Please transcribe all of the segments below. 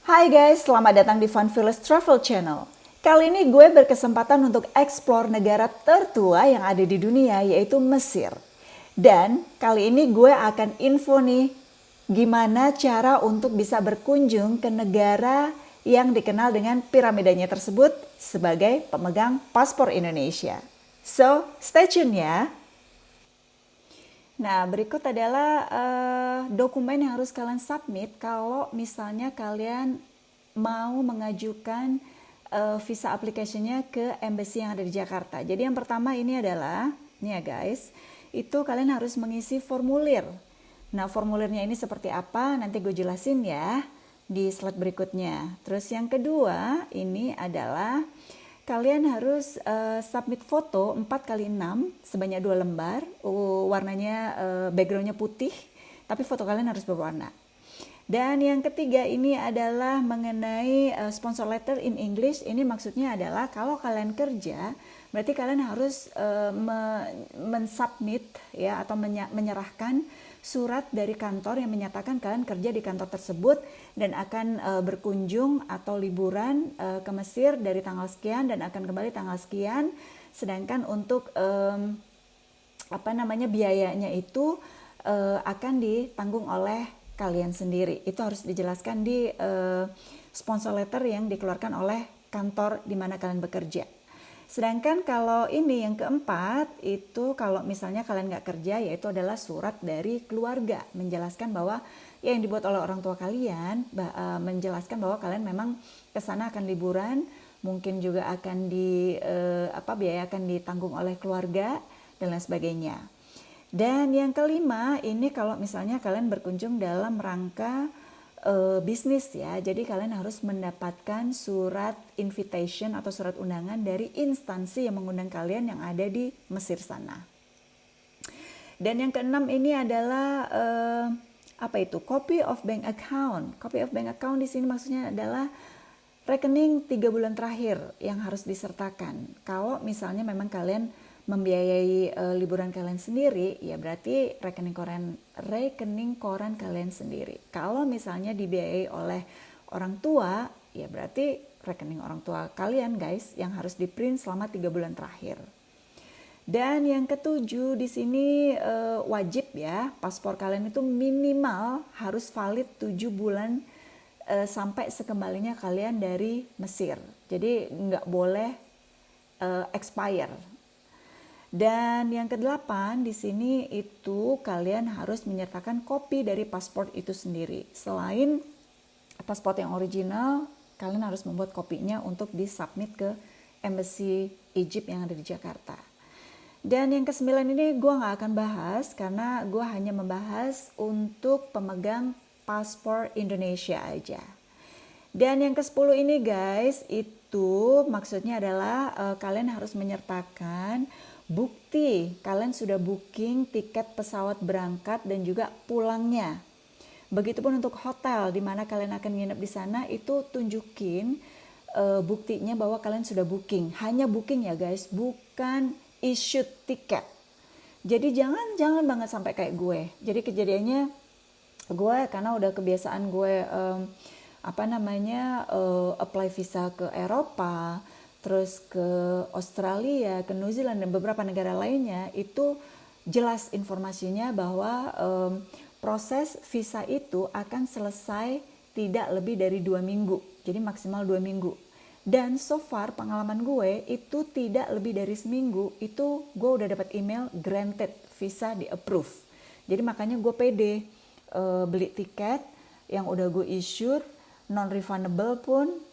Hai guys, selamat datang di Fun Fearless Travel Channel. Kali ini gue berkesempatan untuk explore negara tertua yang ada di dunia, yaitu Mesir. Dan kali ini gue akan info nih gimana cara untuk bisa berkunjung ke negara yang dikenal dengan piramidanya tersebut sebagai pemegang paspor Indonesia. So, stay tune ya. Nah, berikut adalah dokumen yang harus kalian submit kalau misalnya kalian mau mengajukan visa application-nya ke embassy yang ada di Jakarta. Jadi yang pertama ini adalah, ini ya guys, itu kalian harus mengisi formulir. Nah, formulirnya ini seperti apa? Nanti gue jelasin ya di slide berikutnya. Terus yang kedua ini adalah kalian harus submit foto 4x6 sebanyak 2 lembar. Warnanya backgroundnya putih, tapi foto kalian harus berwarna. Dan yang ketiga ini adalah mengenai sponsor letter in English. Ini maksudnya adalah kalau kalian kerja, berarti kalian harus mensubmit ya atau menyerahkan surat dari kantor yang menyatakan kalian kerja di kantor tersebut dan akan berkunjung atau liburan ke Mesir dari tanggal sekian dan akan kembali tanggal sekian. Sedangkan untuk biayanya itu akan ditanggung oleh kalian sendiri. Itu harus dijelaskan di sponsor letter yang dikeluarkan oleh kantor di mana kalian bekerja. Sedangkan kalau ini yang keempat, itu kalau misalnya kalian nggak kerja, yaitu adalah surat dari keluarga menjelaskan bahwa ya yang dibuat oleh orang tua kalian, menjelaskan bahwa kalian memang kesana akan liburan, mungkin juga akan biaya akan ditanggung oleh keluarga dan lain sebagainya. Dan yang kelima, ini kalau misalnya kalian berkunjung dalam rangka bisnis ya, jadi kalian harus mendapatkan surat invitation atau surat undangan dari instansi yang mengundang kalian yang ada di Mesir sana. Dan yang keenam ini adalah copy of bank account. Copy of bank account di sini maksudnya adalah rekening 3 bulan terakhir yang harus disertakan. Kalau misalnya memang kalian membiayai liburan kalian sendiri, ya berarti rekening koran kalian sendiri. Kalau misalnya dibiayai oleh orang tua, ya berarti rekening orang tua kalian guys yang harus di-print selama 3 bulan terakhir. Dan yang ketujuh di sini wajib ya, paspor kalian itu minimal harus valid 7 bulan sampai sekembalinya kalian dari Mesir. Jadi nggak boleh expire. Dan yang kedelapan di sini itu kalian harus menyertakan kopi dari paspor itu sendiri. Selain paspor yang original, kalian harus membuat kopinya untuk disubmit ke embassy Egypt yang ada di Jakarta. Dan yang kesembilan ini gue gak akan bahas karena gue hanya membahas untuk pemegang paspor Indonesia aja. Dan yang ke-10 ini guys, itu maksudnya adalah kalian harus menyertakan bukti kalian sudah booking tiket pesawat berangkat dan juga pulangnya. Begitupun untuk hotel di mana kalian akan nginep di sana, itu tunjukin buktinya bahwa kalian sudah booking. Hanya booking ya guys, bukan issued tiket. Jadi jangan banget sampai kayak gue. Jadi kejadiannya gue karena udah kebiasaan gue apply visa ke Eropa, terus ke Australia, ke New Zealand dan beberapa negara lainnya, itu jelas informasinya bahwa proses visa itu akan selesai tidak lebih dari 2 minggu, jadi maksimal 2 minggu. Dan so far pengalaman gue itu tidak lebih dari seminggu, itu gue udah dapat email granted, visa di approve. Jadi makanya gue pede beli tiket yang udah gue issued, non-refundable pun,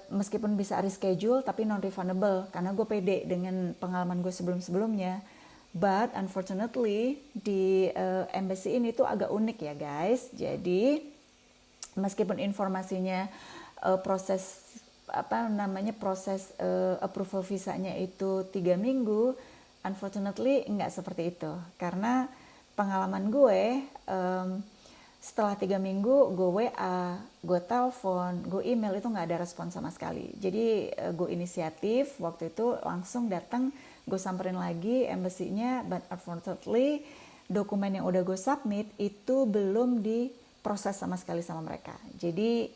meskipun bisa reschedule tapi non-refundable karena gue pede dengan pengalaman gue sebelum-sebelumnya. But unfortunately di embassy ini tuh agak unik ya guys. Jadi meskipun informasinya proses approval visanya itu 3 minggu, unfortunately enggak seperti itu. Karena pengalaman gue setelah 3 minggu gue WA, gue telepon, gue email itu gak ada respon sama sekali. Jadi gue inisiatif waktu itu langsung datang, gue samperin lagi embassy-nya, but unfortunately dokumen yang udah gue submit itu belum diproses sama sekali sama mereka. Jadi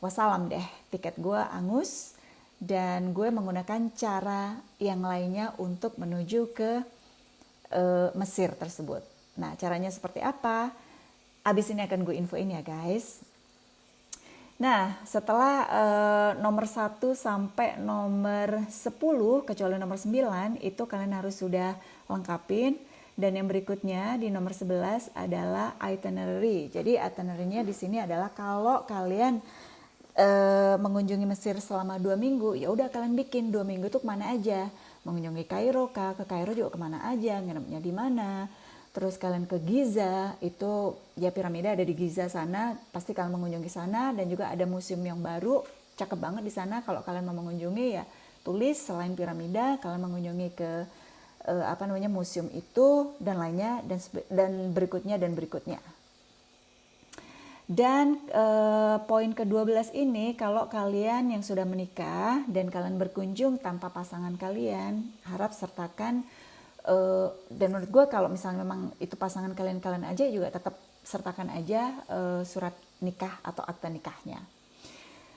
wassalam deh, tiket gue angus dan gue menggunakan cara yang lainnya untuk menuju ke Mesir tersebut. Nah, caranya seperti apa? Abis ini akan gue infoin ya guys. Nah, setelah nomor 1 sampai nomor 10, kecuali nomor 9, itu kalian harus sudah lengkapin. Dan yang berikutnya di nomor 11 adalah itinerary. Jadi itinerary-nya di sini adalah kalau kalian mengunjungi Mesir selama 2 minggu, ya udah kalian bikin 2 minggu itu kemana aja. Mengunjungi Kairo kah, ke Kairo juga kemana aja, nginepnya di mana. Terus kalian ke Giza, itu ya piramida ada di Giza sana, pasti kalian mengunjungi sana. Dan juga ada museum yang baru, cakep banget di sana. Kalau kalian mau mengunjungi ya tulis selain piramida, kalian mengunjungi ke museum itu dan lainnya dan berikutnya dan berikutnya. Dan poin ke-12 ini, kalau kalian yang sudah menikah dan kalian berkunjung tanpa pasangan kalian, harap sertakan, dan menurut gue kalau misalnya memang itu pasangan kalian aja juga tetap sertakan aja surat nikah atau akta nikahnya.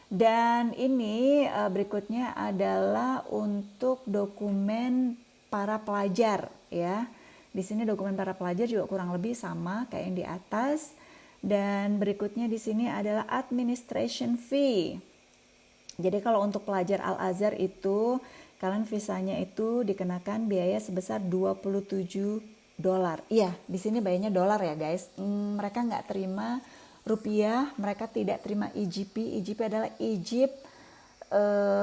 Dan ini berikutnya adalah untuk dokumen para pelajar ya. Di sini dokumen para pelajar juga kurang lebih sama kayak yang di atas. Dan berikutnya di sini adalah administration fee. Jadi kalau untuk pelajar Al-Azhar itu kalian visanya itu dikenakan biaya sebesar $27. Iya, di sini bayarnya dolar ya guys. Mereka nggak terima rupiah, mereka tidak terima EGP. EGP adalah Egypt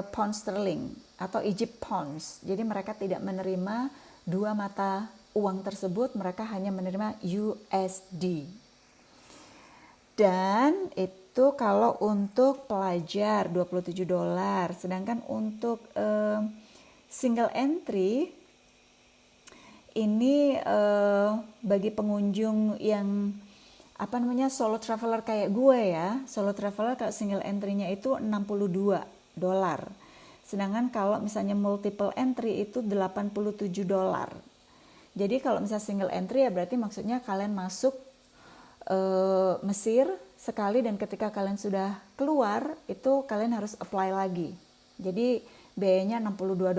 pound sterling atau Egypt pounds. Jadi mereka tidak menerima dua mata uang tersebut, mereka hanya menerima USD. Dan itu kalau untuk pelajar $27, sedangkan untuk single entry ini bagi pengunjung yang solo traveler kayak gue ya, solo traveler kalau single entry-nya itu $62. Sedangkan kalau misalnya multiple entry itu $87. Jadi kalau misalnya single entry ya berarti maksudnya kalian masuk Mesir sekali dan ketika kalian sudah keluar itu kalian harus apply lagi. Jadi biayanya $62.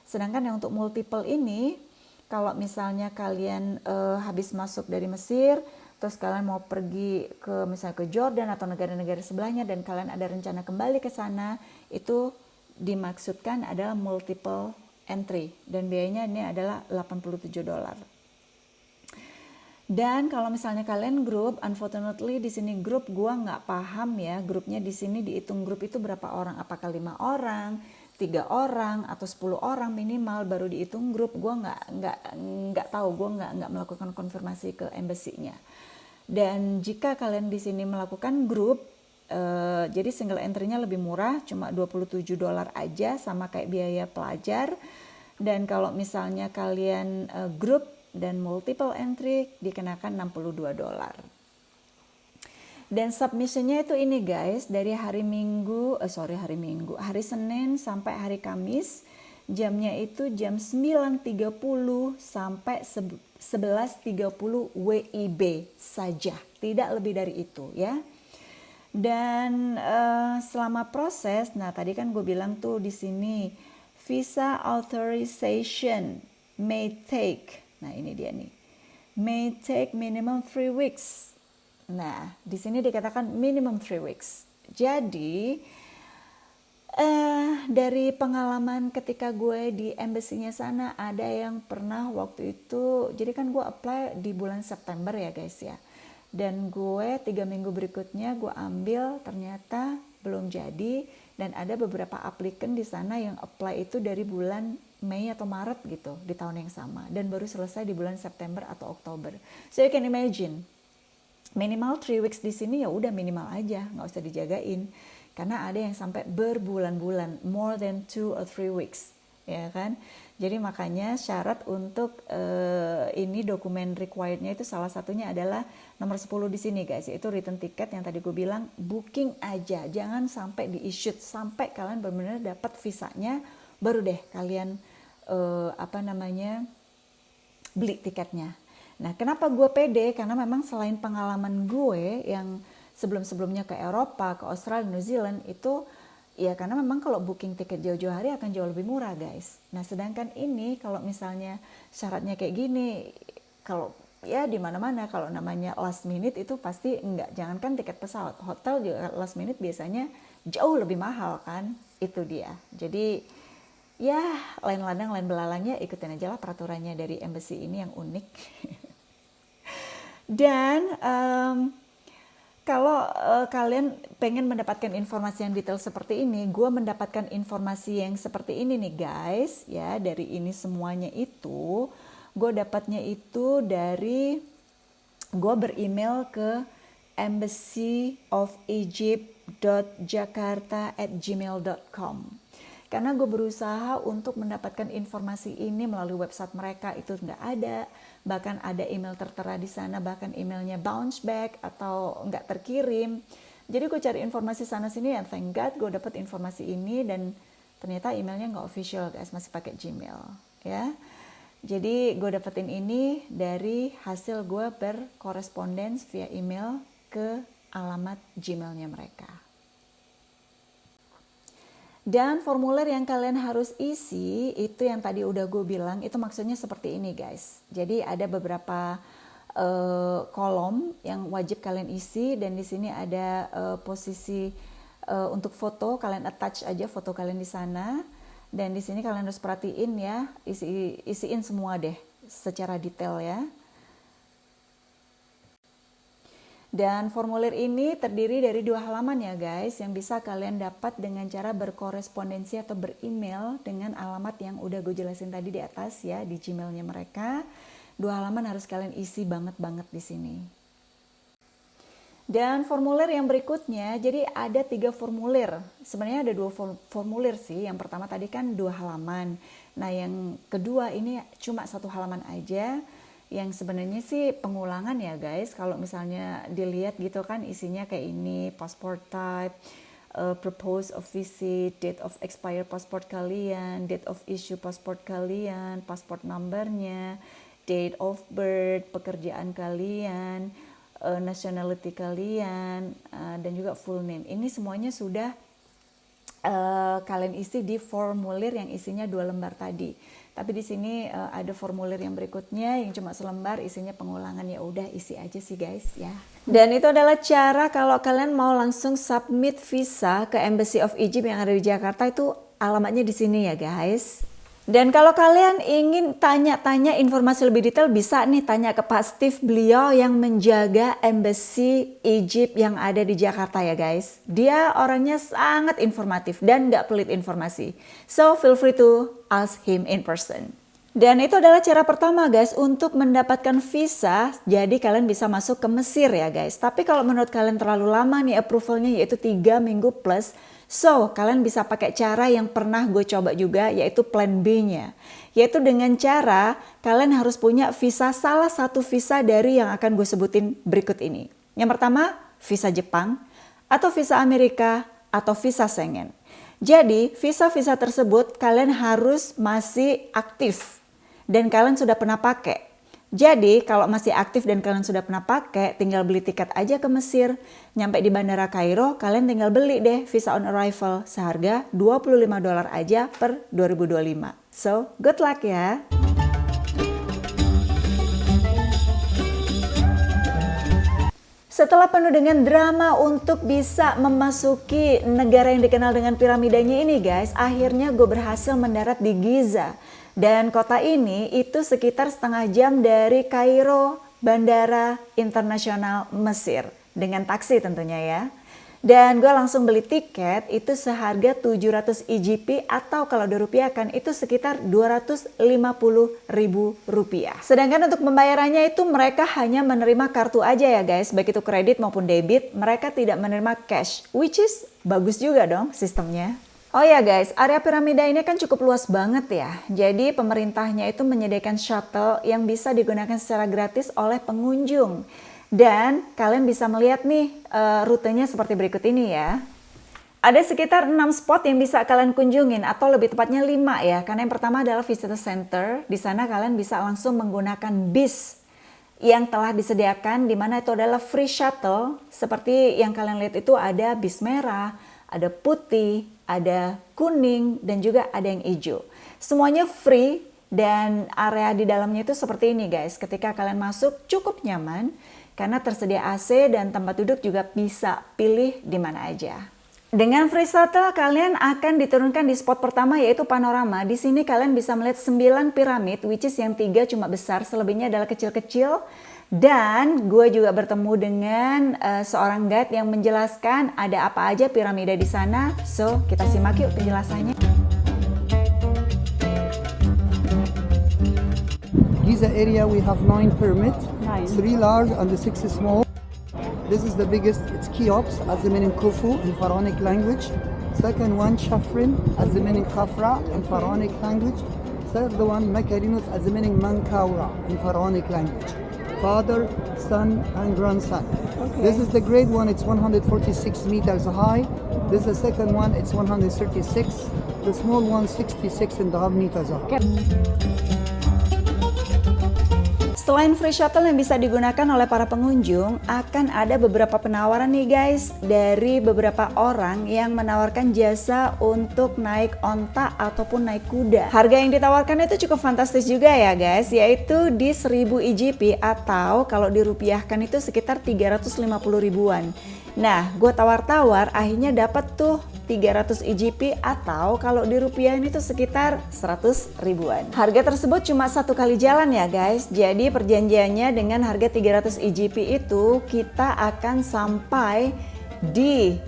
Sedangkan yang untuk multiple ini kalau misalnya kalian habis masuk dari Mesir terus kalian mau pergi ke misalnya ke Jordan atau negara-negara sebelahnya dan kalian ada rencana kembali ke sana, itu dimaksudkan adalah multiple entry dan biayanya ini adalah $87. Dan kalau misalnya kalian grup, unfortunately di sini grup gua nggak paham ya, grupnya di sini dihitung grup itu berapa orang, apakah 5 orang, 3 orang atau 10 orang minimal baru dihitung grup. Gua nggak tahu, gua nggak melakukan konfirmasi ke embassy-nya. Dan jika kalian di sini melakukan grup, jadi single entry-nya lebih murah, cuma $27 aja sama kayak biaya pelajar. Dan kalau misalnya kalian grup dan multiple entry dikenakan $62. Dan submissionnya itu ini guys, dari hari Senin sampai hari Kamis, jamnya itu jam 9.30 sampai 11.30 WIB saja, tidak lebih dari itu ya. Dan selama proses, nah tadi kan gue bilang tuh di sini visa authorization may take. Nah ini dia nih, may take minimum 3 weeks. Nah di sini dikatakan minimum 3 weeks. Jadi dari pengalaman ketika gue di embassy-nya sana, ada yang pernah waktu itu, jadi kan gue apply di bulan September ya guys ya. Dan gue 3 minggu berikutnya gue ambil, ternyata belum jadi. Dan ada beberapa applicant di sana yang apply itu dari bulan Mei atau Maret gitu di tahun yang sama, dan baru selesai di bulan September atau Oktober. So you can imagine, minimal 3 weeks di sini ya udah minimal aja, nggak usah dijagain. Karena ada yang sampai berbulan-bulan, more than 2 or 3 weeks, ya kan? Jadi makanya syarat untuk ini dokumen requirednya itu salah satunya adalah nomor 10 di sini guys, yaitu return ticket yang tadi gue bilang, booking aja, jangan sampai di-issued, sampai kalian benar-benar dapat visanya, baru deh kalian beli tiketnya. Nah kenapa gue pede? Karena memang selain pengalaman gue yang sebelum-sebelumnya ke Eropa, ke Australia, New Zealand itu ya karena memang kalau booking tiket jauh-jauh hari akan jauh lebih murah guys. Nah sedangkan ini kalau misalnya syaratnya kayak gini, kalau ya di mana-mana kalau namanya last minute itu pasti enggak, jangankan tiket pesawat, hotel juga last minute biasanya jauh lebih mahal kan, itu dia. Jadi ya lain ladang lain belalangnya, ikutin aja lah peraturannya dari embassy ini yang unik. Dan kalau kalian pengen mendapatkan informasi yang detail seperti ini, gue mendapatkan informasi yang seperti ini nih guys, ya dari ini semuanya itu, gue dapatnya itu dari, gue beremail ke embassyofegypt.jakarta@gmail.com. Karena gue berusaha untuk mendapatkan informasi ini melalui website mereka, itu nggak ada. Bahkan ada email tertera di sana, bahkan emailnya bounce back atau nggak terkirim. Jadi gue cari informasi sana sini and thank God gue dapet informasi ini, dan ternyata emailnya nggak official guys, masih pakai Gmail ya. Jadi gue dapetin ini dari hasil gue berkorespondens via email ke alamat Gmailnya mereka. Dan formulir yang kalian harus isi itu yang tadi udah gue bilang, itu maksudnya seperti ini guys. Jadi ada beberapa kolom yang wajib kalian isi, dan di sini ada posisi untuk foto, kalian attach aja foto kalian di sana. Dan di sini kalian harus perhatiin ya, isiin semua deh secara detail ya. Dan formulir ini terdiri dari 2 halaman ya guys, yang bisa kalian dapat dengan cara berkorespondensi atau beremail dengan alamat yang udah gue jelasin tadi di atas ya, di Gmailnya mereka. 2 halaman harus kalian isi banget di sini. Dan formulir yang berikutnya, jadi ada 3 formulir. Sebenarnya ada 2 formulir sih. Yang pertama tadi kan 2 halaman. Nah yang kedua ini cuma 1 halaman aja. Yang sebenarnya sih pengulangan ya guys. Kalau misalnya dilihat gitu kan isinya kayak ini, passport type, propose of visit, date of expire passport kalian, date of issue passport kalian, passport numbernya, date of birth, pekerjaan kalian, nationality kalian, dan juga full name. Ini semuanya sudah kalian isi di formulir yang isinya 2 lembar tadi. Tapi di sini ada formulir yang berikutnya yang cuma selembar, isinya pengulangan, ya udah isi aja sih guys ya. Dan itu adalah cara kalau kalian mau langsung submit visa ke Embassy of Egypt yang ada di Jakarta, itu alamatnya di sini ya guys. Dan kalau kalian ingin tanya-tanya informasi lebih detail, bisa nih tanya ke Pak Steve, beliau yang menjaga Embassy Egypt yang ada di Jakarta ya guys. Dia orangnya sangat informatif dan gak pelit informasi. So feel free to ask him in person. Dan itu adalah cara pertama guys untuk mendapatkan visa, jadi kalian bisa masuk ke Mesir ya guys. Tapi kalau menurut kalian terlalu lama nih approvalnya, yaitu 3 minggu plus, so, kalian bisa pakai cara yang pernah gue coba juga, yaitu plan B-nya. Yaitu dengan cara kalian harus punya visa, salah satu visa dari yang akan gue sebutin berikut ini. Yang pertama, visa Jepang, atau visa Amerika, atau visa Schengen. Jadi, visa-visa tersebut kalian harus masih aktif dan kalian sudah pernah pakai. Jadi kalau masih aktif dan kalian sudah pernah pakai, tinggal beli tiket aja ke Mesir. Nyampe di Bandara Kairo, kalian tinggal beli deh visa on arrival seharga $25 aja per 2025. So, good luck ya. Setelah penuh dengan drama untuk bisa memasuki negara yang dikenal dengan piramidanya ini guys, akhirnya gue berhasil mendarat di Giza. Dan kota ini itu sekitar setengah jam dari Kairo, Bandara Internasional Mesir. Dengan taksi tentunya ya. Dan gue langsung beli tiket itu seharga 700 EGP atau kalau dirupiahkan itu sekitar 250.000 rupiah. Sedangkan untuk pembayarannya itu mereka hanya menerima kartu aja ya guys, baik itu kredit maupun debit, mereka tidak menerima cash, which is bagus juga dong sistemnya. Oh ya guys, area piramida ini kan cukup luas banget ya. Jadi pemerintahnya itu menyediakan shuttle yang bisa digunakan secara gratis oleh pengunjung. Dan kalian bisa melihat nih rutenya seperti berikut ini ya. Ada sekitar 6 spot yang bisa kalian kunjungin atau lebih tepatnya 5 ya. Karena yang pertama adalah visitor center. Di sana kalian bisa langsung menggunakan bis yang telah disediakan, di mana itu adalah free shuttle. Seperti yang kalian lihat itu ada bis merah, ada putih, ada kuning, dan juga ada yang hijau. Semuanya free dan area di dalamnya itu seperti ini guys. Ketika kalian masuk cukup nyaman karena tersedia AC dan tempat duduk juga bisa pilih di mana aja. Dengan free shuttle kalian akan diturunkan di spot pertama yaitu panorama. Di sini kalian bisa melihat 9 piramid, which is yang 3 cuma besar, selebihnya adalah kecil-kecil. Dan gue juga bertemu dengan seorang guide yang menjelaskan ada apa aja piramida di sana. So kita simak yuk penjelasannya. Giza area we have 9 pyramids, 3 large and 6 small. This is the biggest, it's Cheops, as the meaning Khufu in Pharaonic language. Second one, Chafrin, as the meaning Khafra in Pharaonic language. Third one, Makarinus, as the meaning Mankaura in Pharaonic language. Father, son, and grandson. Okay. This is the grade one, it's 146 meters high. This is the second one, it's 136. The small one, 66.5 meters high. Okay. Selain free shuttle yang bisa digunakan oleh para pengunjung, akan ada beberapa penawaran nih guys dari beberapa orang yang menawarkan jasa untuk naik onta ataupun naik kuda. Harga yang ditawarkan itu cukup fantastis juga ya guys, yaitu di 1000 IGP atau kalau dirupiahkan itu sekitar 350 ribuan. Nah, gue tawar-tawar akhirnya dapat tuh 300 IGP atau kalau dirupiahin itu sekitar 100 ribuan. Harga tersebut cuma 1 kali jalan ya guys. Jadi perjanjiannya dengan harga 300 IGP itu kita akan sampai di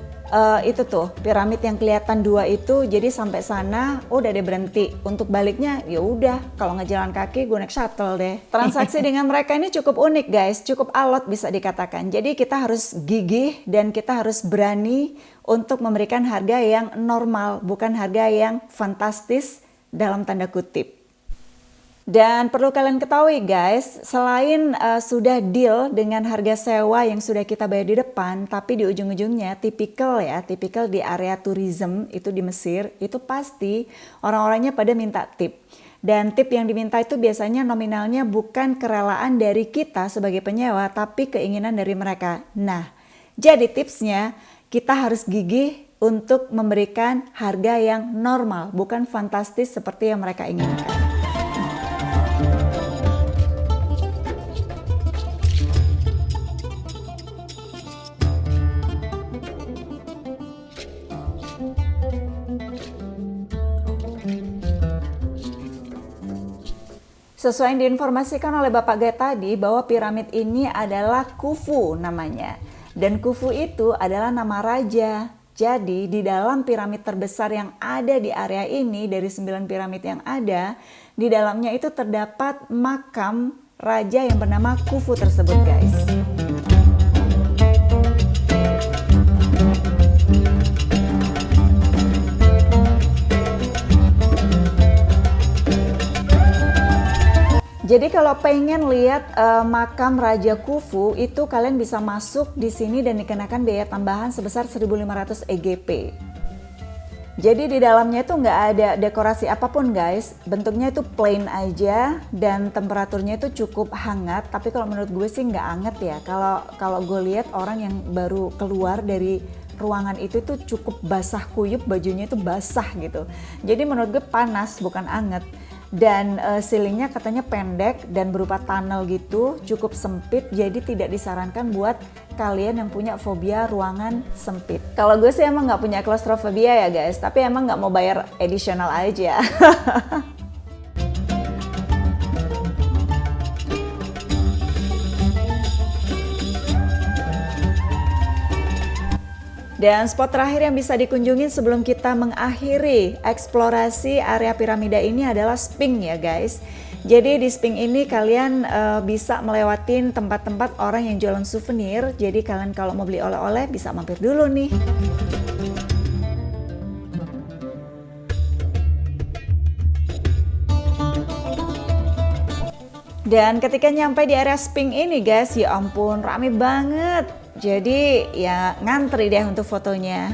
itu tuh piramid yang kelihatan 2 itu. Jadi sampai sana udah deh berhenti. Untuk baliknya ya udah, kalau nggak jalan kaki gue naik shuttle deh. Transaksi dengan mereka ini cukup unik guys, cukup alot bisa dikatakan. Jadi kita harus gigih dan kita harus berani untuk memberikan harga yang normal, bukan harga yang fantastis dalam tanda kutip. Dan perlu kalian ketahui guys, selain sudah deal dengan harga sewa yang sudah kita bayar di depan, tapi di ujung-ujungnya tipikal di area tourism itu di Mesir, itu pasti orang-orangnya pada minta tip. Dan tip yang diminta itu biasanya nominalnya bukan kerelaan dari kita sebagai penyewa, tapi keinginan dari mereka. Nah, jadi tipsnya kita harus gigih untuk memberikan harga yang normal, bukan fantastis seperti yang mereka inginkan. Sesuai yang diinformasikan oleh Bapak Guide tadi bahwa piramid ini adalah Khufu namanya. Dan Khufu itu adalah nama raja. Jadi di dalam piramid terbesar yang ada di area ini, dari 9 piramid yang ada, di dalamnya itu terdapat makam raja yang bernama Khufu tersebut guys. Jadi kalau pengen lihat makam Raja Khufu itu kalian bisa masuk di sini dan dikenakan biaya tambahan sebesar 1.500 EGP. Jadi di dalamnya itu nggak ada dekorasi apapun guys, bentuknya itu plain aja dan temperaturnya itu cukup hangat. Tapi kalau menurut gue sih nggak hangat ya. Kalau gue lihat orang yang baru keluar dari ruangan itu tuh cukup basah kuyup, bajunya itu basah gitu. Jadi menurut gue panas bukan hangat. Dan ceilingnya katanya pendek dan berupa tunnel gitu, cukup sempit, jadi tidak disarankan buat kalian yang punya fobia ruangan sempit. Kalau gue sih emang nggak punya klaustrofobia ya guys, tapi emang nggak mau bayar additional aja. Dan spot terakhir yang bisa dikunjungi sebelum kita mengakhiri eksplorasi area piramida ini adalah Sphinx ya guys. Jadi di Sphinx ini kalian bisa melewatin tempat-tempat orang yang jualan souvenir. Jadi kalian kalau mau beli oleh-oleh bisa mampir dulu nih. Dan ketika nyampe di area Sphinx ini guys, ya ampun rame banget. Jadi ya ngantri deh untuk fotonya.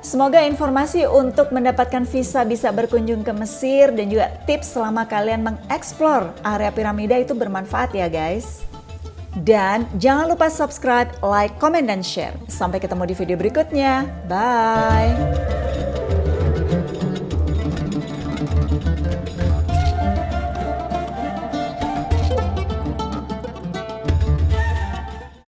Semoga informasi untuk mendapatkan visa bisa berkunjung ke Mesir dan juga tips selama kalian mengeksplor area piramida itu bermanfaat ya guys. Dan jangan lupa subscribe, like, komen, dan share. Sampai ketemu di video berikutnya. Bye!